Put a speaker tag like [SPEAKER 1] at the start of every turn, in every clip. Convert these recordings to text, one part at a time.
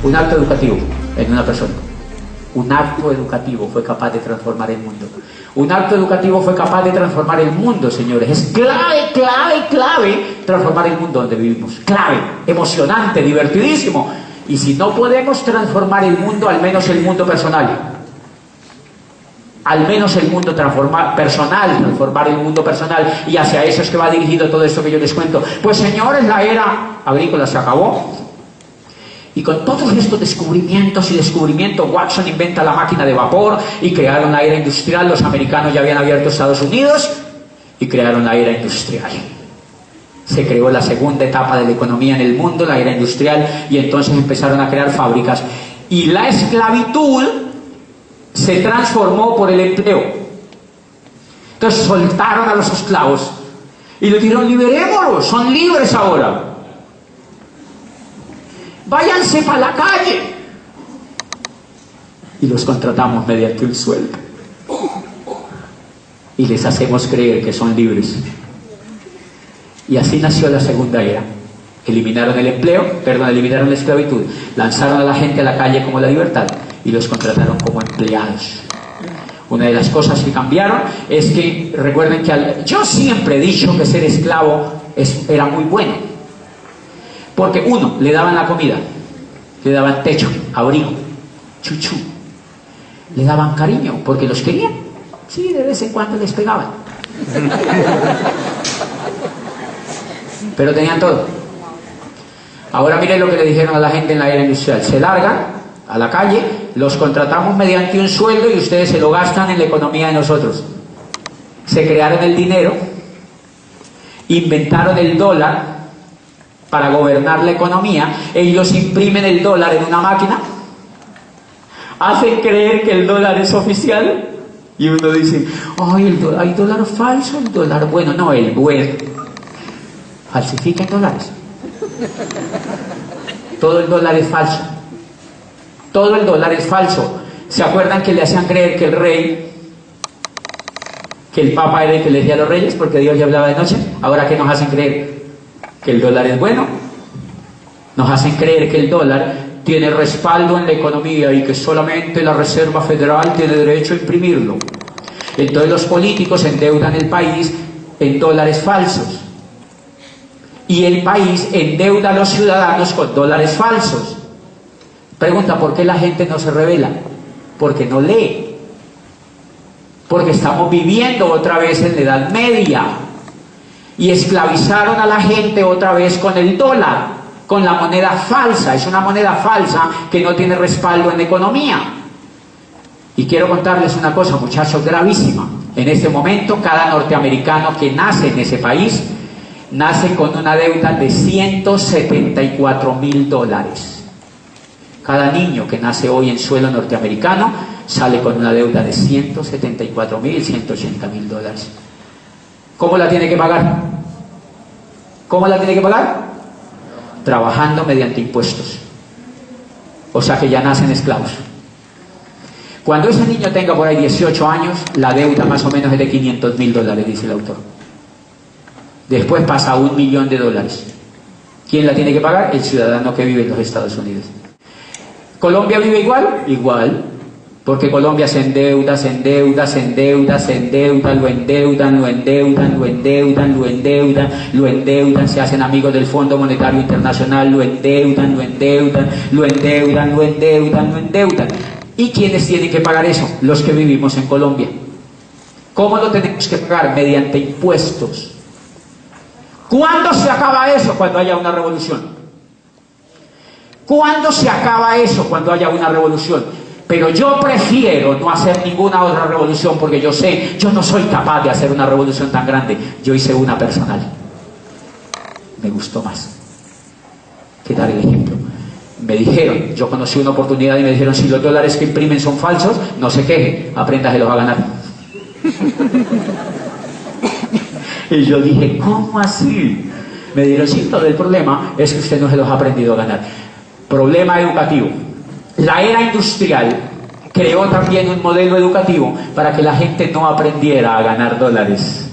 [SPEAKER 1] Un acto educativo en una persona. Un acto educativo fue capaz de transformar el mundo. Un acto educativo fue capaz de transformar el mundo, señores. Es clave, clave, clave transformar el mundo donde vivimos. Clave, emocionante, divertidísimo. Y si no podemos transformar el mundo, al menos el mundo personal. Al menos el mundo personal, transformar el mundo personal. Y hacia eso es que va dirigido todo esto que yo les cuento. Pues señores, la era agrícola se acabó. Y con todos estos descubrimientos, Watson inventa la máquina de vapor y crearon la era industrial. Los americanos ya habían abierto Estados Unidos y crearon la era industrial. Se creó la segunda etapa de la economía en el mundo, la era industrial, y entonces empezaron a crear fábricas. Y la esclavitud se transformó por el empleo. Entonces soltaron a los esclavos y les dijeron: liberémoslos, son libres ahora. Váyanse para la calle. Y los contratamos mediante un sueldo. Y les hacemos creer que son libres. Y así nació la segunda era. Eliminaron el empleo, eliminaron la esclavitud. Lanzaron a la gente a la calle como la libertad. Y los contrataron como empleados. Una de las cosas que cambiaron es que, recuerden que yo siempre he dicho que ser esclavo era muy bueno. Porque uno, le daban la comida, le daban techo, abrigo, chuchú, le daban cariño, porque los querían. Sí, de vez en cuando les pegaban. Pero tenían todo. Ahora miren lo que le dijeron a la gente en la era industrial: se largan a la calle, los contratamos mediante un sueldo y ustedes se lo gastan en la economía de nosotros. Se crearon el dinero, inventaron el dólar para gobernar la economía. Ellos imprimen el dólar en una máquina, hacen creer que el dólar es oficial, y uno dice: ay, hay dólar falso, el dólar bueno. No, el bueno. Falsifican dólares. Todo el dólar es falso. Todo el dólar es falso. ¿Se acuerdan que le hacían creer que el rey, que el papa era el que le decía a los reyes porque Dios ya hablaba de noche? Ahora, ¿qué nos hacen creer? Que el dólar es bueno. Nos hacen creer que el dólar tiene respaldo en la economía y que solamente la Reserva Federal tiene derecho a imprimirlo. Entonces los políticos endeudan el país en dólares falsos. Y el país endeuda a los ciudadanos con dólares falsos. Pregunta: ¿por qué la gente no se rebela? Porque no lee. Porque estamos viviendo otra vez en la Edad Media. Y esclavizaron a la gente otra vez con el dólar, con la moneda falsa. Es una moneda falsa que no tiene respaldo en la economía. Y quiero contarles una cosa, muchachos, gravísima. En este momento, cada norteamericano que nace en ese país nace con una deuda de $174.000. Cada niño que nace hoy en suelo norteamericano sale con una deuda de $174.000, $180.000. ¿Cómo la tiene que pagar? ¿Cómo la tiene que pagar? Trabajando mediante impuestos. O sea que ya nacen esclavos. Cuando ese niño tenga por ahí 18 años, la deuda más o menos es de $500.000, dice el autor. Después pasa a $1 millón. ¿Quién la tiene que pagar? El ciudadano que vive en los Estados Unidos. ¿Colombia vive igual? Igual. Porque Colombia se endeuda, lo endeudan, se hacen amigos del Fondo Monetario Internacional, lo endeudan. ¿Y quiénes tienen que pagar eso? Los que vivimos en Colombia. ¿Cómo lo tenemos que pagar? Mediante impuestos. ¿Cuándo se acaba eso? Cuando haya una revolución. ¿Cuándo se acaba eso? Cuando haya una revolución. Pero yo prefiero no hacer ninguna otra revolución, porque yo sé, yo no soy capaz de hacer una revolución tan grande. Yo hice una personal. Me gustó más que dar el ejemplo. Me dijeron, yo conocí una oportunidad y me dijeron: si los dólares que imprimen son falsos, no se queje, apréndaselos a ganar. Y yo dije: ¿cómo así? Me dijeron: sí, todo el problema es que usted no se los ha aprendido a ganar. Problema educativo. La era industrial creó también un modelo educativo para que la gente no aprendiera a ganar dólares.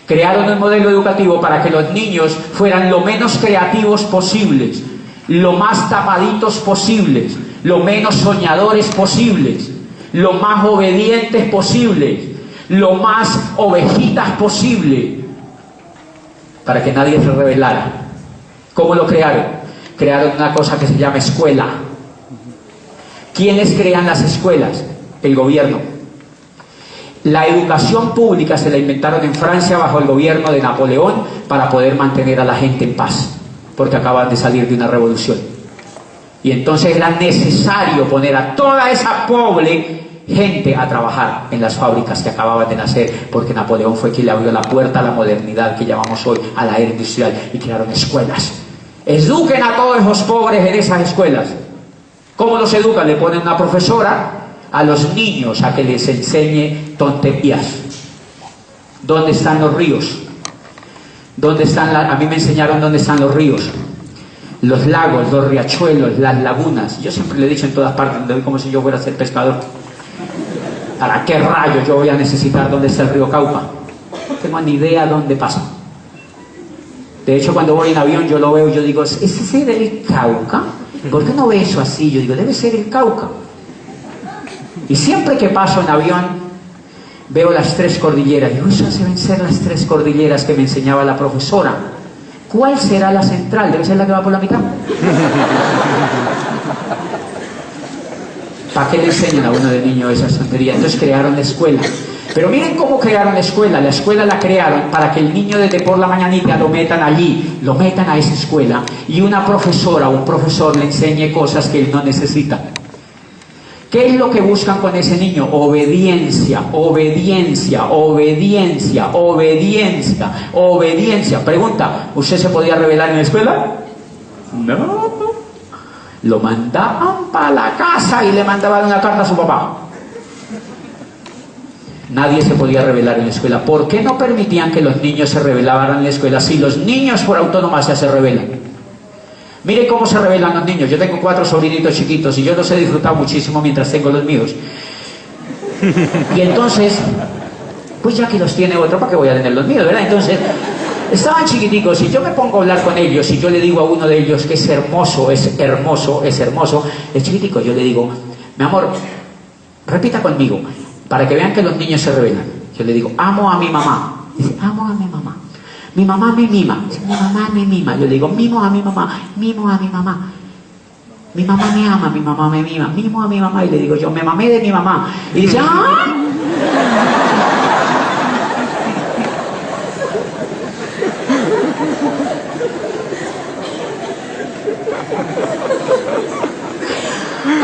[SPEAKER 1] Crearon un modelo educativo para que los niños fueran lo menos creativos posibles. lo más tapaditos posibles, lo menos soñadores posibles, lo más obedientes posibles, lo más ovejitas posible, para que nadie se rebelara. ¿Cómo lo crearon? Crearon una cosa que se llama escuela. ¿Quiénes crean las escuelas? El gobierno. La educación pública se la inventaron en Francia bajo el gobierno de Napoleón para poder mantener a la gente en paz, porque acaban de salir de una revolución. Y entonces era necesario poner a toda esa pobre gente a trabajar en las fábricas que acababan de nacer, porque Napoleón fue quien le abrió la puerta a la modernidad que llamamos hoy, a la era industrial, y crearon escuelas. Eduquen a todos esos pobres en esas escuelas. ¿Cómo los educan? Le ponen una profesora a los niños a que les enseñe tonterías. ¿Dónde están los ríos? ¿Dónde están a mí me enseñaron dónde están los ríos, los lagos, los riachuelos, las lagunas. Yo siempre le he dicho en todas partes, donde voy, como si yo fuera a ser pescador. ¿Para qué rayos yo voy a necesitar dónde está el río Cauca? No tengo ni idea dónde pasa. De hecho, cuando voy en avión yo lo veo y yo digo, ¿ese será el Cauca? ¿Por qué no ve eso así? Yo digo, debe ser el Cauca. Y siempre que paso en avión veo las tres cordilleras. Digo, esas deben ser las tres cordilleras que me enseñaba la profesora. ¿Cuál será la central? Debe ser la que va por la mitad. ¿Para qué le enseñan a uno de niño esas tonterías? Entonces crearon la escuela. Pero miren cómo crearon la escuela. La escuela la crearon para que el niño desde por la mañanita lo metan allí, lo metan a esa escuela, y una profesora o un profesor le enseñe cosas que él no necesita. ¿Qué es lo que buscan con ese niño? Obediencia, obediencia, obediencia, obediencia, obediencia. Pregunta, ¿usted se podía rebelar en la escuela? No. Lo mandaban para la casa y le mandaban una carta a su papá. Nadie se podía rebelar en la escuela. ¿Por qué no permitían que los niños se rebelaran en la escuela? Si los niños por autonomía se rebelan. Mire cómo se rebelan los niños. Yo tengo 4 sobrinitos chiquitos y yo los he disfrutado muchísimo mientras tengo los míos. Y entonces, pues ya que los tiene otro, ¿para qué voy a tener los míos, verdad? Entonces, estaban chiquiticos y yo me pongo a hablar con ellos y yo le digo a uno de ellos que es hermoso, es hermoso, es hermoso, es chiquitico. Yo le digo, mi amor, repita conmigo, para que vean que los niños se rebelan. Yo le digo, amo a mi mamá. Dice, amo a mi mamá. Mi mamá me mima. Dice, mi mamá me mima. Yo le digo, mimo a mi mamá, mimo a mi mamá. Mi mamá me ama, mi mamá me mima, mimo a mi mamá. Y le digo yo, me mamé de mi mamá. Y dice, ¡ah!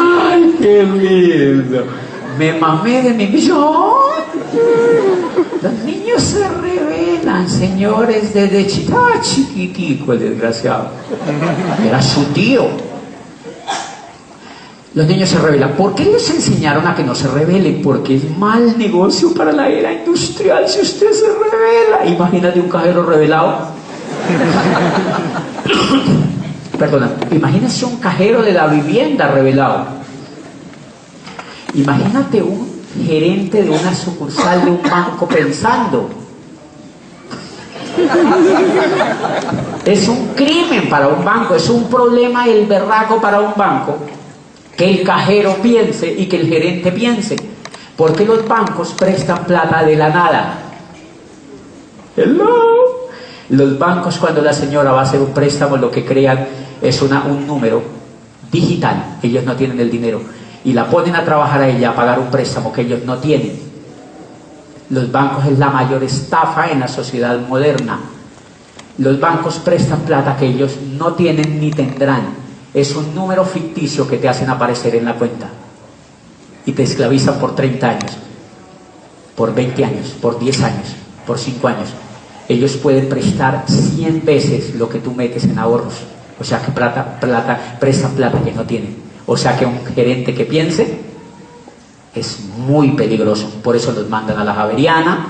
[SPEAKER 1] ¡Ay, qué lindo! Me mamé de mi millón. Los niños se rebelan, señores, desde chiquitico el desgraciado. Era su tío. Los niños se rebelan. ¿Por qué les enseñaron a que no se rebelen? Porque es mal negocio para la era industrial si usted se revela. Imagínate un cajero rebelado. Perdona, imagínese un cajero de la vivienda rebelado. Imagínate un gerente de una sucursal de un banco pensando. Es un crimen para un banco, es un problema el berraco para un banco que el cajero piense y que el gerente piense, porque los bancos prestan plata de la nada. Hello. Los bancos, cuando la señora va a hacer un préstamo, lo que crean es un número digital. Ellos no tienen el dinero y la ponen a trabajar a ella a pagar un préstamo que ellos no tienen. Los bancos es la mayor estafa en la sociedad moderna. Los bancos prestan plata que ellos no tienen ni tendrán. Es un número ficticio que te hacen aparecer en la cuenta y te esclavizan por 30 años, por 20 años, por 10 años, por 5 años. Ellos pueden prestar 100 veces lo que tú metes en ahorros. O sea que prestan plata que no tienen. O sea que un gerente que piense es muy peligroso. Por eso los mandan a la Javeriana,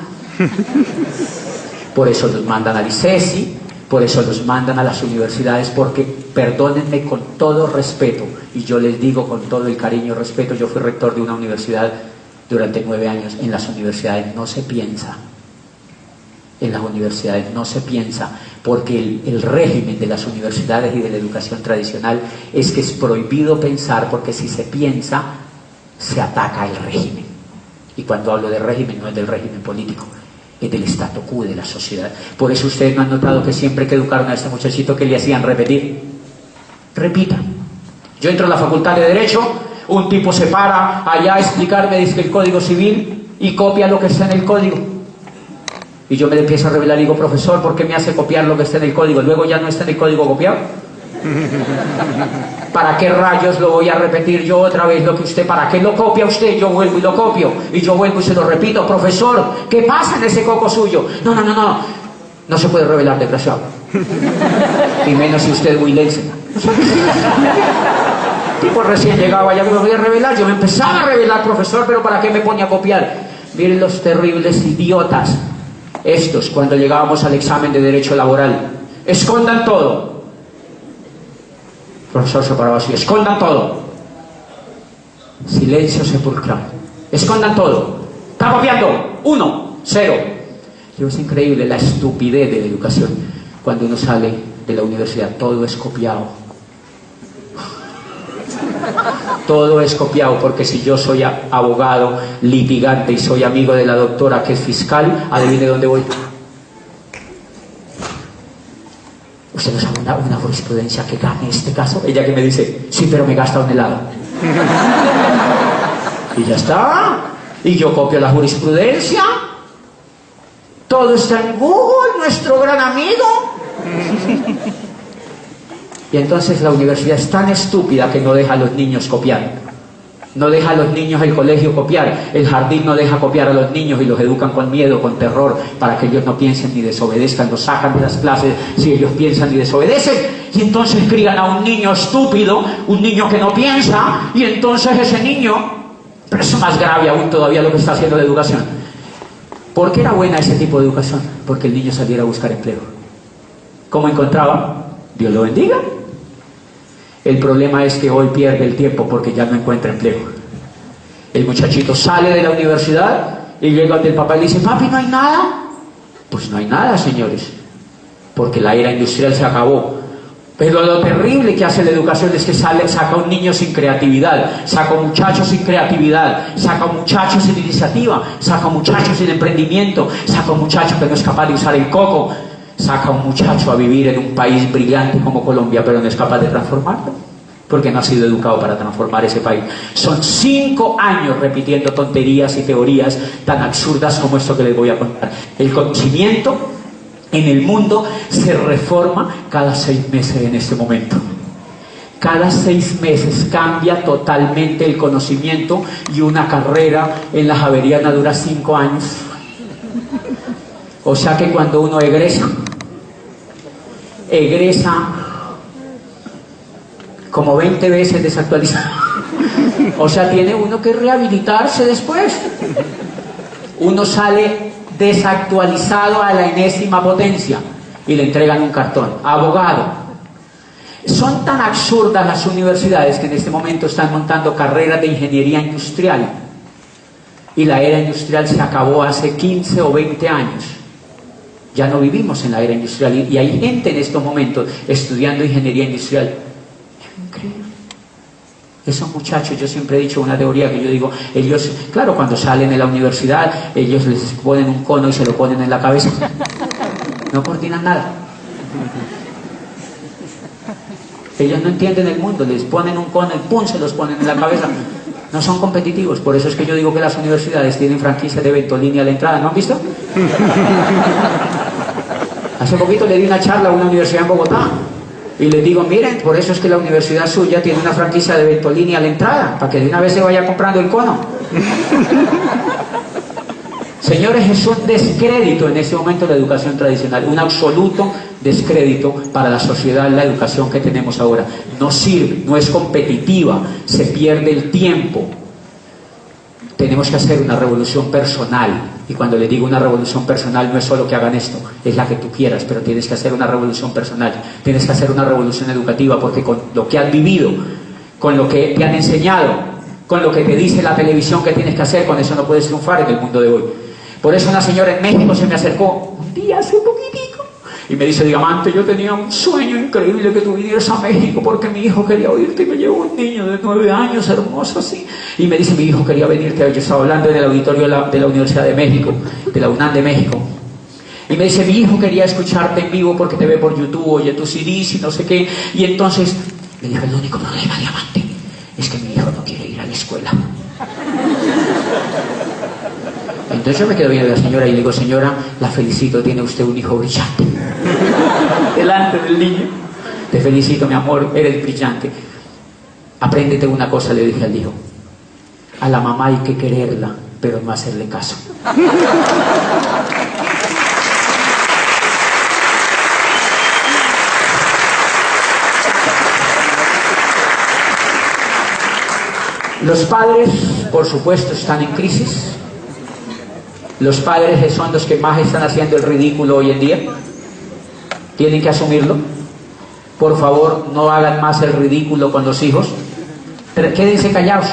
[SPEAKER 1] por eso los mandan al ICESI, por eso los mandan a las universidades, porque, perdónenme con todo respeto, y yo les digo con todo el cariño y respeto, yo fui rector de una universidad durante 9 años. En las universidades no se piensa. En las universidades no se piensa, porque el régimen de las universidades y de la educación tradicional es que es prohibido pensar, porque si se piensa, se ataca el régimen. Y cuando hablo de régimen, no es del régimen político, es del statu quo de la sociedad. Por eso ustedes no han notado que siempre que educaron a este muchachito, que le hacían repetir. Repita. Yo entro a la facultad de Derecho, un tipo se para allá a explicarme, dice el Código Civil, y copia lo que está en el código. Y yo me empiezo a revelar y digo, profesor, ¿por qué me hace copiar lo que está en el código? Luego ya no está en el código copiado. ¿Para qué rayos lo voy a repetir yo otra vez lo que usted? ¿Para qué lo copia usted? Yo vuelvo y lo copio. Y yo vuelvo y se lo repito. Profesor, ¿qué pasa en ese coco suyo? No. No se puede revelar, desgraciado. Y menos si usted es huilense. Tipo recién llegaba, ya que me voy a revelar. Yo me empezaba a revelar, profesor, pero ¿para qué me pone a copiar? Miren los terribles idiotas. Estos, cuando llegábamos al examen de Derecho Laboral. Escondan todo. El profesor se paraba así, escondan todo. Silencio sepulcral. Escondan todo. Está copiando. 1, 0. Es increíble la estupidez de la educación. Cuando uno sale de la universidad, todo es copiado. Todo es copiado, porque si yo soy abogado, litigante y soy amigo de la doctora que es fiscal, adivine dónde voy. ¿Usted no sabe una jurisprudencia que gane este caso? Ella que me dice, sí, pero me gasta un helado. Y ya está. Y yo copio la jurisprudencia. Todo está en Google, nuestro gran amigo. Y entonces la universidad es tan estúpida que no deja a los niños copiar. No deja a los niños el colegio copiar. El jardín no deja copiar a los niños y los educan con miedo, con terror, para que ellos no piensen ni desobedezcan. Los sacan de las clases si ellos piensan y desobedecen. Y entonces crían a un niño estúpido, un niño que no piensa, y entonces ese niño, pero es más grave aún todavía lo que está haciendo la educación. ¿Por qué era buena ese tipo de educación? Porque el niño saliera a buscar empleo. ¿Cómo encontraba? Dios lo bendiga. El problema es que hoy pierde el tiempo porque ya no encuentra empleo. El muchachito sale de la universidad y llega del papá y le dice, papi, ¿no hay nada? Pues no hay nada, señores, porque la era industrial se acabó. Pero lo terrible que hace la educación es que saca un niño sin creatividad, saca un muchacho sin creatividad, saca un muchacho sin iniciativa, saca un muchacho sin emprendimiento, saca un muchacho que no es capaz de usar el coco, saca un muchacho a vivir en un país brillante como Colombia, pero no es capaz de transformarlo, porque no ha sido educado para transformar ese país. Son 5 años repitiendo tonterías y teorías tan absurdas como esto que les voy a contar. El conocimiento en el mundo se reforma cada 6 meses en este momento. Cada 6 meses cambia totalmente el conocimiento, y una carrera en la Javeriana dura 5 años. O sea que cuando uno egresa como 20 veces desactualizado. O sea, tiene uno que rehabilitarse después. Uno sale desactualizado a la enésima potencia y le entregan un cartón. Abogado. Son tan absurdas las universidades que en este momento están montando carreras de ingeniería industrial. Y la era industrial se acabó hace 15 o 20 años. Ya no vivimos en la era industrial, y hay gente en estos momentos estudiando ingeniería industrial. Increíble. Esos muchachos, yo siempre he dicho una teoría que yo digo, ellos, claro, cuando salen de la universidad, ellos les ponen un cono y se lo ponen en la cabeza. No coordinan nada. Ellos no entienden el mundo, les ponen un cono y ¡pum!, se los ponen en la cabeza. No son competitivos. Por eso es que yo digo que las universidades tienen franquicia de Ventolini a la entrada. ¿No han visto? Hace poquito le di una charla a una universidad en Bogotá y les digo, miren, por eso es que la universidad suya tiene una franquicia de Ventolini a la entrada, para que de una vez se vaya comprando el cono. Señores, es un descrédito en este momento la educación tradicional, un absoluto descrédito para la sociedad la educación que tenemos ahora. No sirve, no es competitiva, se pierde el tiempo. Tenemos que hacer una revolución personal, y cuando les digo una revolución personal no es solo que hagan esto, es la que tú quieras, pero tienes que hacer una revolución personal, tienes que hacer una revolución educativa, porque con lo que has vivido, con lo que te han enseñado, con lo que te dice la televisión que tienes que hacer, con eso no puedes triunfar en el mundo de hoy. Por eso una señora en México se me acercó un día hace poquitico Y me dice, Diamante, yo tenía un sueño increíble que tú vinieras a México porque mi hijo quería oírte y me llevó un niño de 9 años, hermoso así. Y me dice, mi hijo quería venirte. Yo estaba hablando en el auditorio de la Universidad de México, de la UNAM de México. Y me dice, mi hijo quería escucharte en vivo porque te ve por YouTube, oye tus CDs y no sé qué. Y entonces me dijo, el único problema, Diamante, es que mi hijo no quiere ir a la escuela. Entonces yo me quedo viendo a la señora y le digo, señora, la felicito, tiene usted un hijo brillante. Delante del niño. Te felicito, mi amor, eres brillante. Apréndete una cosa, le dije al hijo. A la mamá hay que quererla, pero no hacerle caso. Los padres, por supuesto, están en crisis. Los padres son los que más están haciendo el ridículo hoy en día. Tienen que asumirlo. Por favor, no hagan más el ridículo con los hijos. Quédense callados.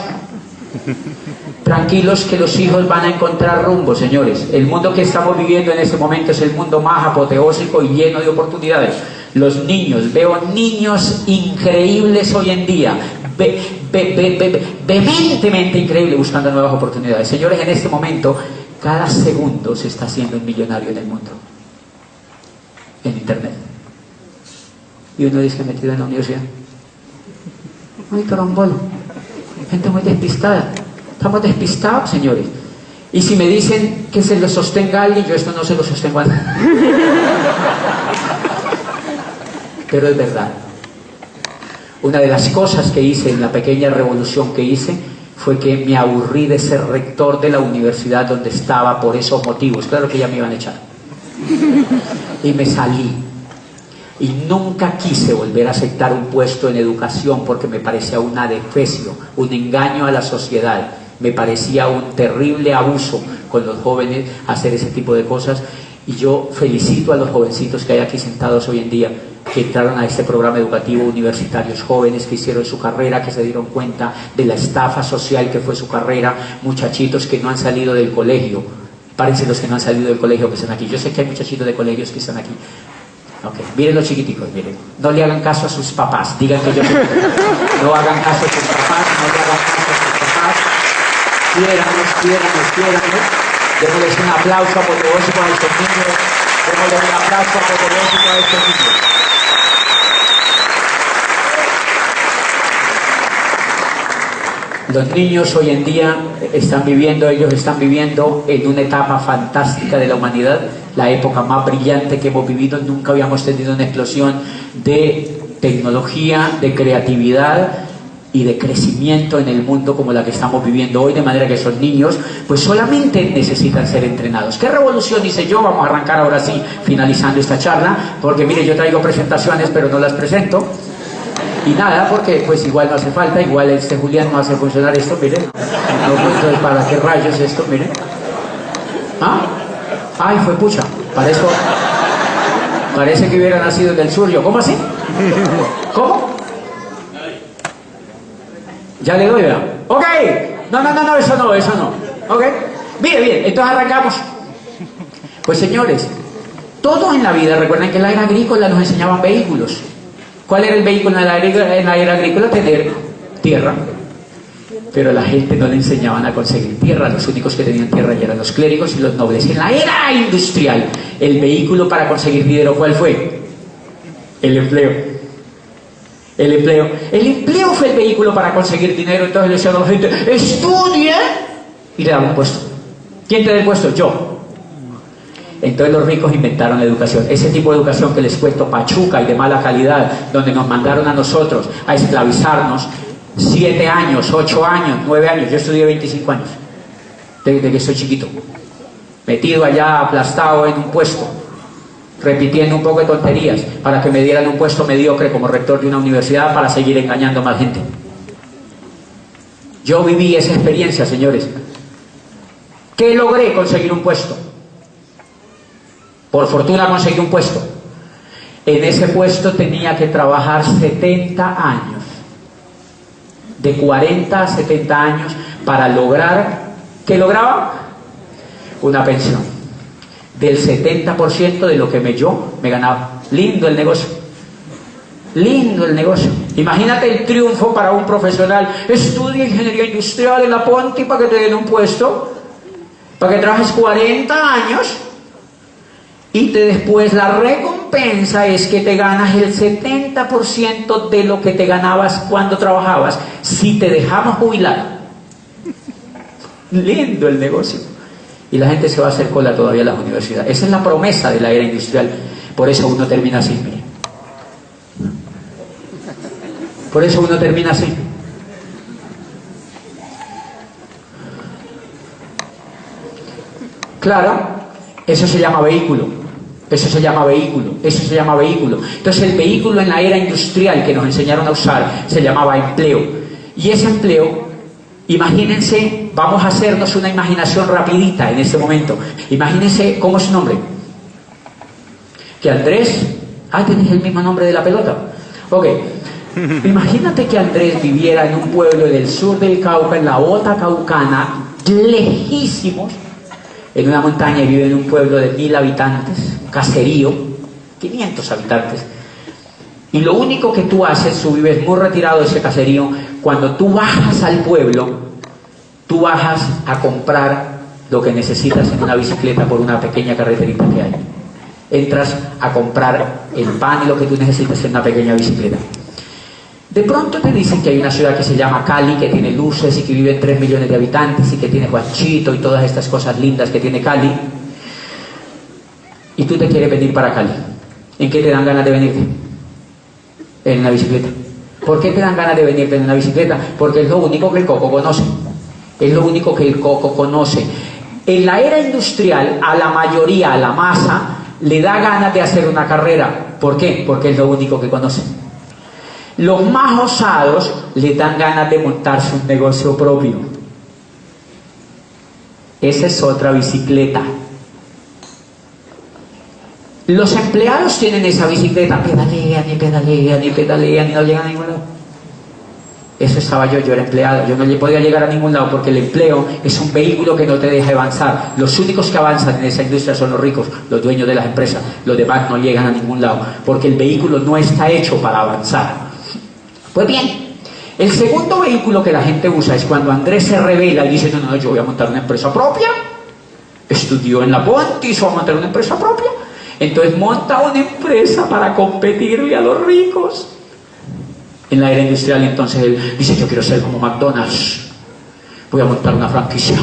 [SPEAKER 1] Tranquilos que los hijos van a encontrar rumbo, señores. El mundo que estamos viviendo en este momento es el mundo más apoteósico y lleno de oportunidades. Los niños, veo niños increíbles hoy en día. Vehementemente increíble buscando nuevas oportunidades. Señores, en este momento cada segundo se está haciendo un millonario en el mundo en internet, y uno dice que metido en la universidad, muy trombolo, gente muy despistada. Estamos despistados, señores. Y si me dicen que se lo sostenga a alguien, yo esto no se lo sostengo a nadie. Pero es verdad. Una de las cosas que hice en la pequeña revolución que hice fue que me aburrí de ser rector de la universidad donde estaba por esos motivos. Claro que ya me iban a echar. Y me salí. Y nunca quise volver a aceptar un puesto en educación porque me parecía un adefesio, un engaño a la sociedad. Me parecía un terrible abuso con los jóvenes hacer ese tipo de cosas. Y yo felicito a los jovencitos que hay aquí sentados hoy en día, que entraron a este programa educativo, universitarios jóvenes que hicieron su carrera, que se dieron cuenta de la estafa social que fue su carrera, muchachitos que no han salido del colegio. Párense los que no han salido del colegio que están aquí. Yo sé que hay muchachitos de colegios que están aquí. Ok, miren los chiquiticos, miren. No le hagan caso a sus papás, digan que yo soy. No hagan caso a sus papás, no le hagan caso a sus papás. Quiéranlos. Démosles un aplauso apoteósico a estos niños. Démosles un aplauso apoteósico a estos niños. Los niños hoy en día ellos están viviendo en una etapa fantástica de la humanidad, la época más brillante que hemos vivido. Nunca habíamos tenido una explosión de tecnología, de creatividad y de crecimiento en el mundo como la que estamos viviendo hoy, de manera que esos niños pues solamente necesitan ser entrenados. ¿Qué revolución hice yo? Vamos a arrancar ahora sí, finalizando esta charla, porque mire, yo traigo presentaciones pero no las presento. Y nada, porque pues igual no hace falta, igual este Julián no hace funcionar esto, miren. No, pues, ¿para qué rayos esto? Miren. ¿Ah? Ay, fue pucha. Parece que hubiera nacido en el sur yo. ¿Cómo así? ¿Cómo? Ya le doy, ¿verdad? Ok. No, eso no. Ok. Bien, entonces arrancamos. Pues señores, todo en la vida, recuerden que en la era agrícola nos enseñaban vehículos. ¿Cuál era el vehículo en la era agrícola? Tener tierra. Pero a la gente no le enseñaban a conseguir tierra. Los únicos que tenían tierra eran los clérigos y los nobles. En la era industrial, el vehículo para conseguir dinero, ¿cuál fue? El empleo. El empleo fue el vehículo para conseguir dinero. Entonces le decían a la gente, estudie, y le daban un puesto. ¿Quién te da el puesto? Yo. Entonces los ricos inventaron la educación, ese tipo de educación que les cuento, pachuca y de mala calidad, donde nos mandaron a nosotros a esclavizarnos 7 años, 8 años, 9 años. Yo estudié 25 años, desde que soy chiquito, metido allá, aplastado en un puesto, repitiendo un poco de tonterías para que me dieran un puesto mediocre como rector de una universidad para seguir engañando a más gente. Yo viví esa experiencia, señores. ¿Qué logré? Conseguir un puesto. Por fortuna conseguí un puesto. En ese puesto tenía que trabajar 70 años. De 40 a 70 años para lograr... ¿Qué lograba? Una pensión. del 70% de lo que yo me ganaba. Lindo el negocio. Lindo el negocio. Imagínate el triunfo para un profesional. Estudia ingeniería industrial en la Ponti para que te den un puesto, para que trabajes 40 años y después la recompensa es que te ganas el 70% de lo que te ganabas cuando trabajabas si te dejamos jubilar. Lindo el negocio. Y la gente se va a hacer cola todavía a las universidades. Esa es la promesa de la era industrial. Por eso uno termina así. Por eso uno termina así. Claro, eso se llama vehículo. Eso se llama vehículo. Eso se llama vehículo. Entonces el vehículo en la era industrial que nos enseñaron a usar se llamaba empleo. Y ese empleo, imagínense, vamos a hacernos una imaginación rapidita en este momento. Imagínense, ¿cómo es su nombre? Que Andrés, tienes el mismo nombre de la pelota. Ok. Imagínate que Andrés viviera en un pueblo del sur del Cauca, en la Bota Caucana, lejísimos, en una montaña, y vive en un pueblo de 1000 habitantes, un caserío, 500 habitantes. Y lo único que tú haces, tú vives muy retirado de ese caserío, cuando tú bajas al pueblo, tú bajas a comprar lo que necesitas en una bicicleta por una pequeña carreterita que hay. Entras a comprar el pan y lo que tú necesitas en una pequeña bicicleta. De pronto te dicen que hay una ciudad que se llama Cali, que tiene luces y que viven 3 millones de habitantes y que tiene Juanchito y todas estas cosas lindas que tiene Cali. Y tú te quieres venir para Cali. ¿En qué te dan ganas de venirte? En una bicicleta. ¿Por qué te dan ganas de venirte en una bicicleta? Porque es lo único que el coco conoce. Es lo único que el coco conoce. En la era industrial, a la mayoría, a la masa, le da ganas de hacer una carrera. ¿Por qué? Porque es lo único que conoce. Los más osados le dan ganas de montarse un negocio propio. Esa es otra bicicleta. Los empleados tienen esa bicicleta, pedalean y pedalean y pedalean y no llegan a ningún lado. Eso estaba yo era empleado, yo no le podía llegar a ningún lado porque el empleo es un vehículo que no te deja avanzar. Los únicos que avanzan en esa industria son los ricos, los dueños de las empresas. Los demás no llegan a ningún lado porque el vehículo no está hecho para avanzar. Pues bien, el segundo vehículo que la gente usa es cuando Andrés se revela y dice, no, yo voy a montar una empresa propia. Estudió en la Ponti y se va a montar una empresa propia. Entonces monta una empresa para competirle a los ricos. En la era industrial, entonces él dice, yo quiero ser como McDonald's. Voy a montar una franquicia.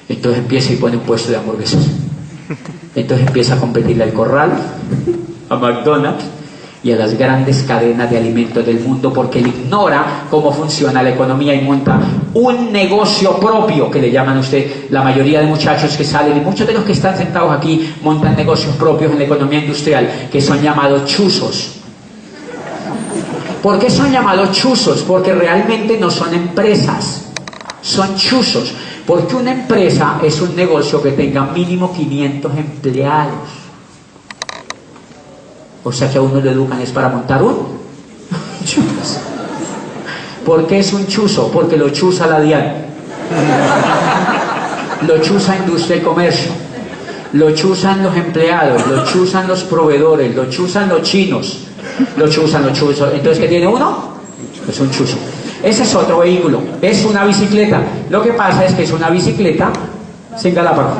[SPEAKER 1] Entonces empieza y pone un puesto de hamburguesas. Entonces empieza a competirle al Corral, a McDonald's y a las grandes cadenas de alimentos del mundo, porque él ignora cómo funciona la economía y monta un negocio propio, que le llaman a usted. La mayoría de muchachos que salen, y muchos de los que están sentados aquí, montan negocios propios en la economía industrial, que son llamados chuzos. ¿Por qué son llamados chuzos? Porque realmente no son empresas, son chuzos. Porque una empresa es un negocio que tenga mínimo 500 empleados. O sea que a uno lo educan es para montar un chuzo. ¿Por qué es un chuzo? Porque lo chuza la DIAN, lo chuza Industria y Comercio, lo chuzan los empleados, lo chuzan los proveedores, lo chuzan los chinos, lo chuzan. Entonces, ¿qué tiene uno? Es un chuzo. Ese es otro vehículo, es una bicicleta. Lo que pasa es que es una bicicleta sin galápago.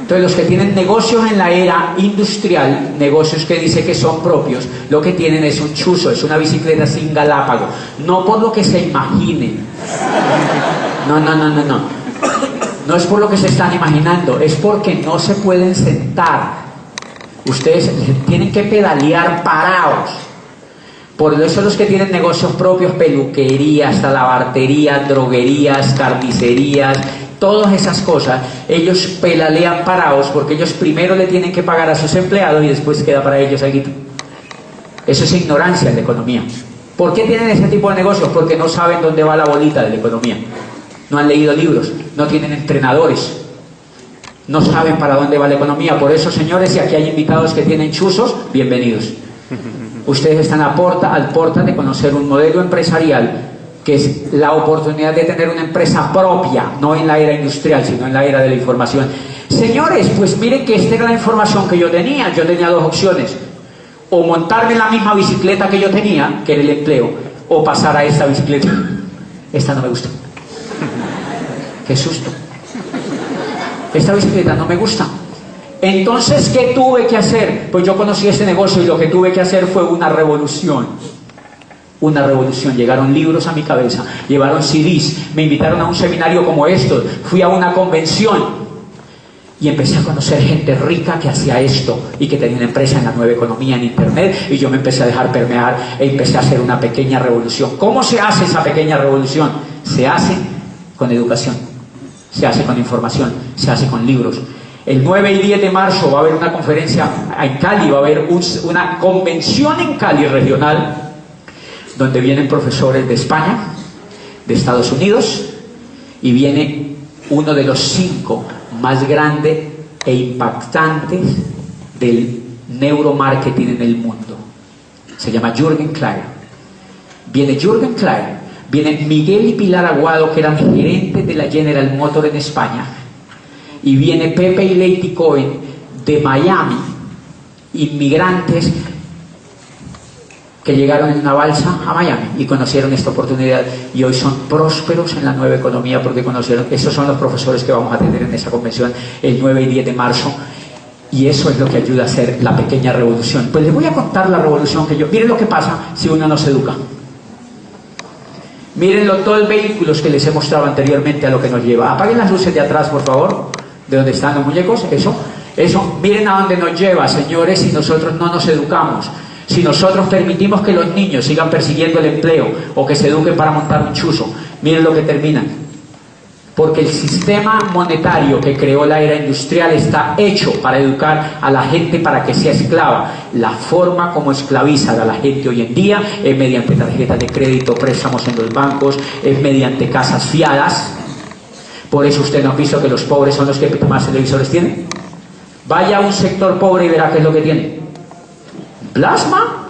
[SPEAKER 1] Entonces, los que tienen negocios en la era industrial, negocios que dice que son propios, lo que tienen es un chuzo, es una bicicleta sin galápago. No por lo que se imaginen. No. No es por lo que se están imaginando, es porque no se pueden sentar. Ustedes tienen que pedalear parados. Por eso los que tienen negocios propios, peluquerías, talabarterías, droguerías, carnicerías, todas esas cosas, ellos pedalean parados porque ellos primero le tienen que pagar a sus empleados y después queda para ellos algo. Eso es ignorancia en la economía. ¿Por qué tienen ese tipo de negocios? Porque no saben dónde va la bolita de la economía. No han leído libros, no tienen entrenadores, no saben para dónde va la economía. Por eso, señores, si aquí hay invitados que tienen chuzos, bienvenidos. Ustedes están al porta de conocer un modelo empresarial que es la oportunidad de tener una empresa propia, no en la era industrial, sino en la era de la información. Señores, pues miren que esta era la información que yo tenía. Yo tenía dos opciones: o montarme en la misma bicicleta que yo tenía, que era el empleo, o pasar a esta bicicleta. Esta no me gusta. Qué susto. Esta bicicleta no me gusta. Entonces, ¿qué tuve que hacer? Pues yo conocí este negocio y lo que tuve que hacer fue una revolución. Una revolución. Llegaron libros a mi cabeza, llevaron CDs, me invitaron a un seminario como estos, fui a una convención y empecé a conocer gente rica que hacía esto y que tenía una empresa en la nueva economía, en internet, y yo me empecé a dejar permear e empecé a hacer una pequeña revolución. ¿Cómo se hace esa pequeña revolución? Se hace con educación, se hace con información, se hace con libros. El 9 y 10 de marzo va a haber una conferencia en Cali, va a haber una convención en Cali regional, donde vienen profesores de España, de Estados Unidos, y viene uno de los 5 más grandes e impactantes del neuromarketing en el mundo. Se llama Jürgen Klein. Viene Jürgen Klein, viene Miguel y Pilar Aguado, que eran gerentes de la General Motors en España, y viene Pepe y Lady Cohen de Miami, inmigrantes que llegaron en una balsa a Miami y conocieron esta oportunidad y hoy son prósperos en la nueva economía porque conocieron. Esos son los profesores que vamos a tener en esa convención el 9 y 10 de marzo, y eso es lo que ayuda a hacer la pequeña revolución. Pues les voy a contar la revolución que yo... Miren lo que pasa si uno no se educa. Miren todos los vehículos que les he mostrado anteriormente a lo que nos lleva. Apaguen las luces de atrás, por favor, de donde están los muñecos. Eso, miren a dónde nos lleva, señores, si nosotros no nos educamos. Si nosotros permitimos que los niños sigan persiguiendo el empleo o que se eduquen para montar un chuzo, miren lo que terminan. Porque el sistema monetario que creó la era industrial está hecho para educar a la gente para que sea esclava. La forma como esclavizan a la gente hoy en día es mediante tarjetas de crédito, préstamos en los bancos, es mediante casas fiadas. Por eso usted no ha visto que los pobres son los que más televisores tienen. Vaya a un sector pobre y verá qué es lo que tiene. Plasma,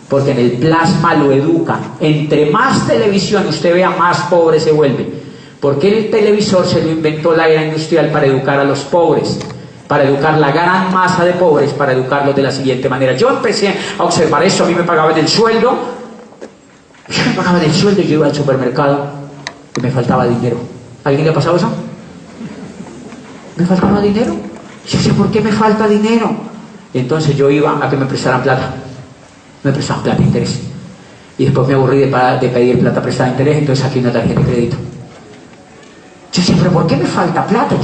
[SPEAKER 1] porque en el plasma lo educan. Entre más televisión usted vea, más pobre se vuelve, porque el televisor se lo inventó la era industrial para educar a los pobres, para educar la gran masa de pobres, para educarlos de la siguiente manera. Yo empecé a observar eso. A mí me pagaban el sueldo, y yo iba al supermercado y me faltaba dinero. ¿A alguien le ha pasado eso? ¿Me faltaba dinero? Yo sé por qué me falta dinero. Entonces yo iba a que me prestaran plata. Me prestaban plata de interés. Y después me aburrí de pedir plata prestada de interés, entonces saqué una tarjeta de crédito. Yo decía, pero ¿por qué me falta plata?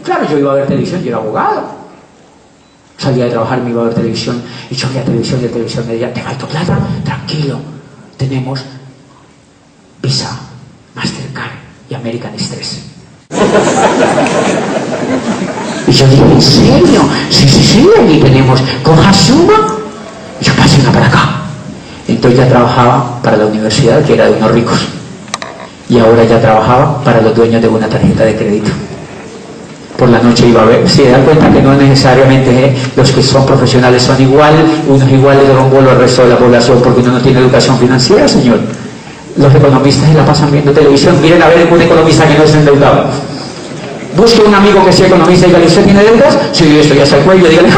[SPEAKER 1] Claro, yo iba a ver televisión, yo era abogado. Salía de trabajar, me iba a ver televisión, y yo veía televisión, y la televisión me decía, ¿te falta plata? Tranquilo, tenemos Visa, Mastercard y American Express. Y yo dije, ¿en serio? Sí, aquí tenemos, coja suma. Yo pasé una para acá. Entonces ya trabajaba para la universidad, que era de unos ricos, y ahora ya trabajaba para los dueños de una tarjeta de crédito. Por la noche iba a ver, se dan cuenta que no necesariamente los que son profesionales son iguales, unos iguales de rombolo al resto de la población, porque uno no tiene educación financiera, señor. Los economistas se la pasan viendo televisión. Miren a ver un economista que no es endeudado. Busque un amigo que sea economista y dígale, ¿usted tiene deudas? Sí, esto ya está el cuello, dígale.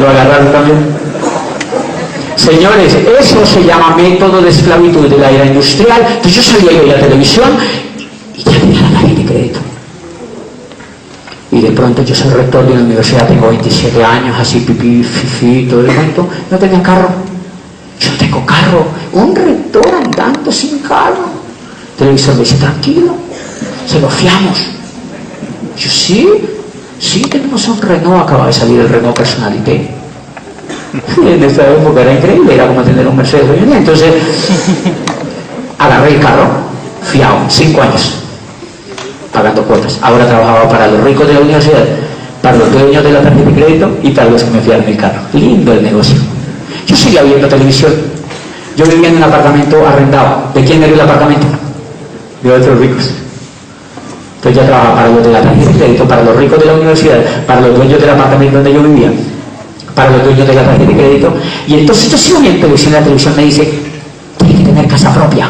[SPEAKER 1] Lo agarraron también. Señores, eso se llama método de esclavitud de la era industrial. Entonces yo salía y veía televisión y ya tenía la tarjeta de crédito. Y de pronto yo soy rector de una universidad, tengo 27 años, así pipí, fifi, todo el cuento. No tenía carro. Yo no tengo carro. Un rector andando sin carro. El televisor me dice, tranquilo, se lo fiamos. Yo, sí, tenemos un Renault, acaba de salir el Renault Personalité. En esta época era increíble, era como tener un Mercedes hoy en día. Entonces, agarré el carro, fiado, 5 años, pagando cuotas. Ahora trabajaba para los ricos de la universidad, para los dueños de la tarjeta de crédito y para los que me fiaron el carro. Lindo el negocio. Yo seguía viendo televisión. Yo vivía en un apartamento arrendado. ¿De quién era el apartamento? De otros ricos. Entonces ya trabajaba para los de la tarjeta de crédito, para los ricos de la universidad, para los dueños del apartamento donde yo vivía, para los dueños de la tarjeta de crédito. Y entonces yo sigo viendo televisión, la televisión me dice, tiene que tener casa propia.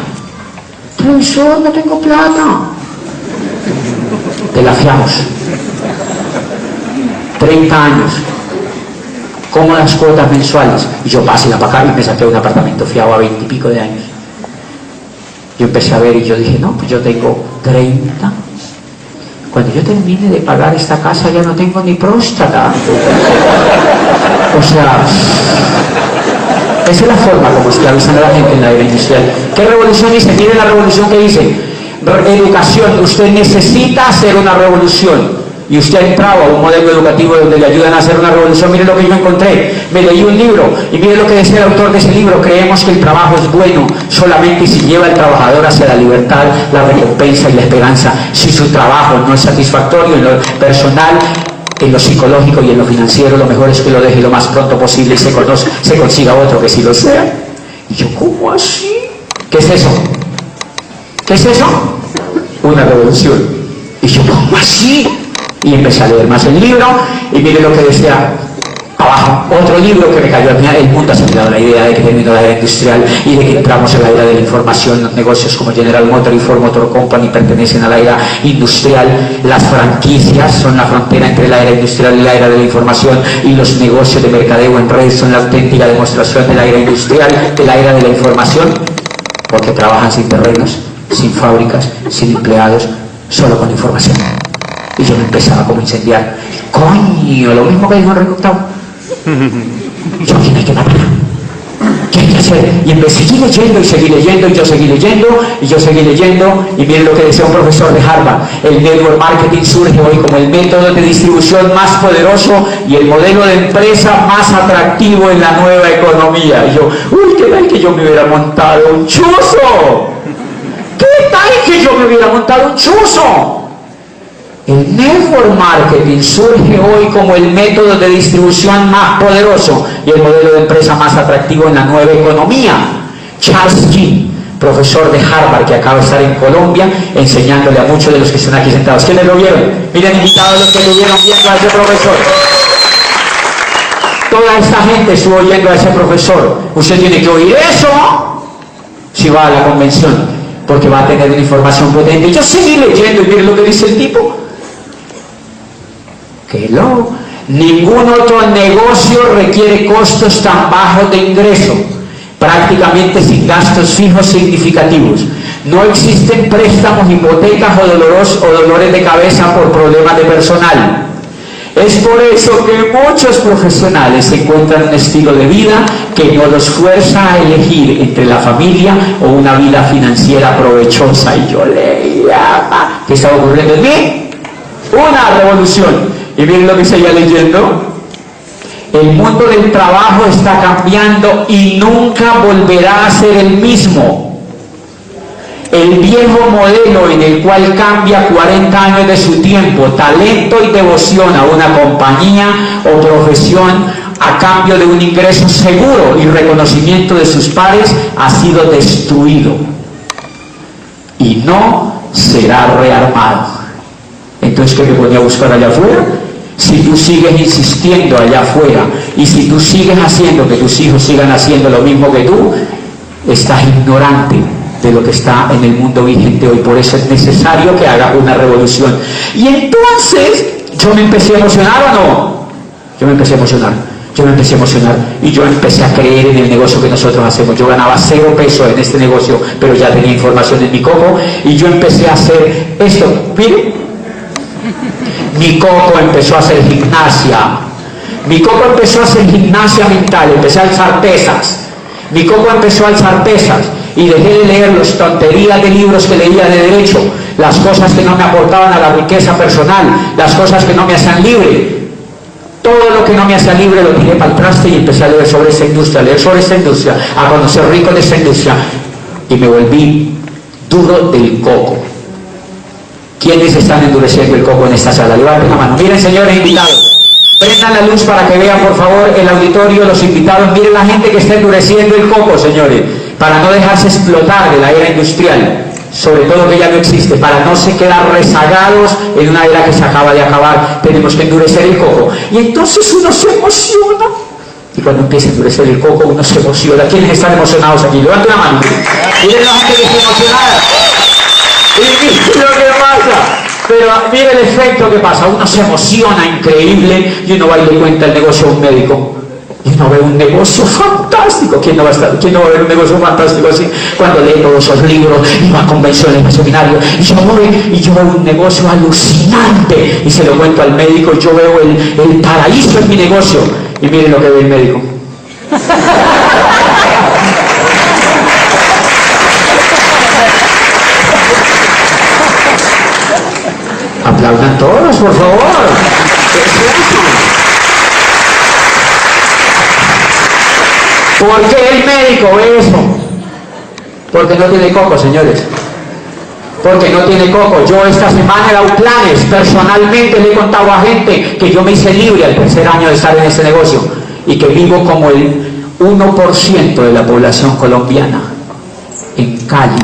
[SPEAKER 1] Televisor, no tengo plata. Te la fiamos. 30 años. Cómodas cuotas mensuales. Y yo pasé la para acá y me saqué un apartamento fiado a 20 y pico de años. Yo empecé a ver y yo dije, no, pues yo tengo 30. Cuando yo termine de pagar esta casa ya no tengo ni próstata. O sea, esa es la forma como esclavizan a la gente en la era industrial. ¿Qué revolución dice? Miren la revolución que dice. Educación. Usted necesita hacer una revolución. Y usted ha entrado a un modelo educativo donde le ayudan a hacer una revolución. Mire lo que yo encontré. Me leí un libro y mire lo que decía el autor de ese libro. Creemos que el trabajo es bueno solamente si lleva al trabajador hacia la libertad, la recompensa y la esperanza. Si su trabajo no es satisfactorio en lo personal, en lo psicológico y en lo financiero, lo mejor es que lo deje lo más pronto posible y se consiga otro que sí lo sea. Y yo, ¿cómo así? ¿Qué es eso? ¿Qué es eso? Una revolución. Y yo, ¿cómo así? Y empecé a leer más el libro y mire lo que decía abajo, otro libro que me cayó al final. El mundo ha salido la idea de que terminó la era industrial y de que entramos en la era de la información. Los negocios como General Motors y Ford Motor Company pertenecen a la era industrial. Las franquicias son la frontera entre la era industrial y la era de la información, y los negocios de mercadeo en red son la auténtica demostración de la era industrial, de la era de la información, porque trabajan sin terrenos, sin fábricas, sin empleados, solo con información. Y yo me empezaba como a incendiar. Coño, lo mismo que dijo Enrique Octavo. Yo, ¿quién hay que matar? ¿Qué hay que hacer? Y empecé, seguí leyendo y seguí leyendo, y yo seguí leyendo, y yo seguí leyendo, y miren lo que decía un profesor de Harvard. El network marketing surge hoy como el método de distribución más poderoso y el modelo de empresa más atractivo en la nueva economía. Y yo, uy, ¿qué tal que yo me hubiera montado un chuzo? ¿Qué tal que yo me hubiera montado un chuzo? El network marketing surge hoy como el método de distribución más poderoso y el modelo de empresa más atractivo en la nueva economía. Charles King, profesor de Harvard, que acaba de estar en Colombia enseñándole a muchos de los que están aquí sentados. ¿Quiénes lo vieron? Miren, invitados los que lo vieron viendo a ese profesor. Toda esta gente estuvo oyendo a ese profesor. Usted tiene que oír eso si va a la convención, porque va a tener una información potente. Yo seguí leyendo y miren lo que dice el tipo. Ningún otro negocio requiere costos tan bajos de ingreso, prácticamente sin gastos fijos significativos. No existen préstamos, hipotecas o dolores de cabeza por problemas de personal. Es por eso que muchos profesionales encuentran un estilo de vida que no los fuerza a elegir entre la familia o una vida financiera provechosa. Y yo leía, ¿qué estaba ocurriendo en mí? Una revolución. Y miren lo que seguía leyendo. El mundo del trabajo está cambiando y nunca volverá a ser el mismo. El viejo modelo en el cual cambia 40 años de su tiempo, talento y devoción a una compañía o profesión a cambio de un ingreso seguro y reconocimiento de sus pares, ha sido destruido y no será rearmado. Entonces, ¿qué me ponía a buscar allá afuera? Si tú sigues insistiendo allá afuera y si tú sigues haciendo que tus hijos sigan haciendo lo mismo que tú, estás ignorante de lo que está en el mundo vigente hoy. Por eso es necesario que hagas una revolución. Y entonces, ¿yo me empecé a emocionar o no? Yo me empecé a emocionar y yo empecé a creer en el negocio que nosotros hacemos. Yo ganaba 0 pesos en este negocio, pero ya tenía información en mi coco y yo empecé a hacer esto. Miren, mi coco empezó a hacer gimnasia. Mi coco empezó a hacer gimnasia mental, empecé a alzar pesas. Mi coco empezó a alzar pesas y dejé de leer las tonterías de libros que leía de derecho, las cosas que no me aportaban a la riqueza personal, las cosas que no me hacían libre. Todo lo que no me hacía libre lo tiré para el traste y empecé a leer sobre esta industria, a conocer ricos de esta industria y me volví duro del coco. ¿Quiénes están endureciendo el coco en esta sala? Levanten la mano. Miren, señores invitados, prendan la luz para que vean, por favor, el auditorio, los invitados. Miren la gente que está endureciendo el coco, señores, para no dejarse explotar de la era industrial, sobre todo que ya no existe, para no se quedar rezagados en una era que se acaba de acabar. Tenemos que endurecer el coco. Y entonces uno se emociona Y cuando empieza a endurecer el coco, uno se emociona. ¿Quiénes están emocionados aquí? Levanten la mano. Miren la gente que está emocionada. Y miren lo que pasa. Pero miren el efecto que pasa. Uno se emociona increíble y uno va y le cuenta el negocio a un médico. Y uno ve un negocio fantástico. ¿Quién no va a ver un negocio fantástico así? Cuando lee todos esos libros y va a convenciones, a seminarios. Y yo veo un negocio alucinante. Y se lo cuento al médico y yo veo el paraíso en mi negocio. Y miren lo que ve el médico. Aplaudan todos, por favor. ¿Qué es eso? ¿Por qué el médico ve eso? Porque no tiene coco, señores. Porque no tiene coco. Yo esta semana he dado planes, personalmente le he contado a gente que yo me hice libre al tercer año de estar en este negocio y que vivo como el 1% de la población colombiana en Cali,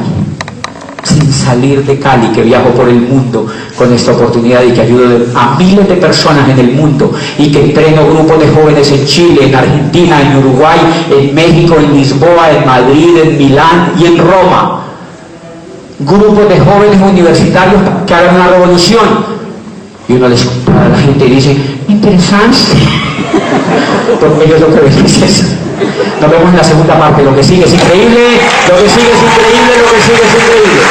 [SPEAKER 1] sin salir de Cali, que viajo por el mundo con esta oportunidad y que ayudo a miles de personas en el mundo y que entreno grupos de jóvenes en Chile, en Argentina, en Uruguay, en México, en Lisboa, en Madrid, en Milán y en Roma. Grupos de jóvenes universitarios que hagan una revolución. Y uno les compara a la gente y dice, interesante. Porque ellos lo que ven es eso. Nos vemos en la segunda parte. Lo que sigue es increíble, lo que sigue es increíble, lo que sigue es increíble.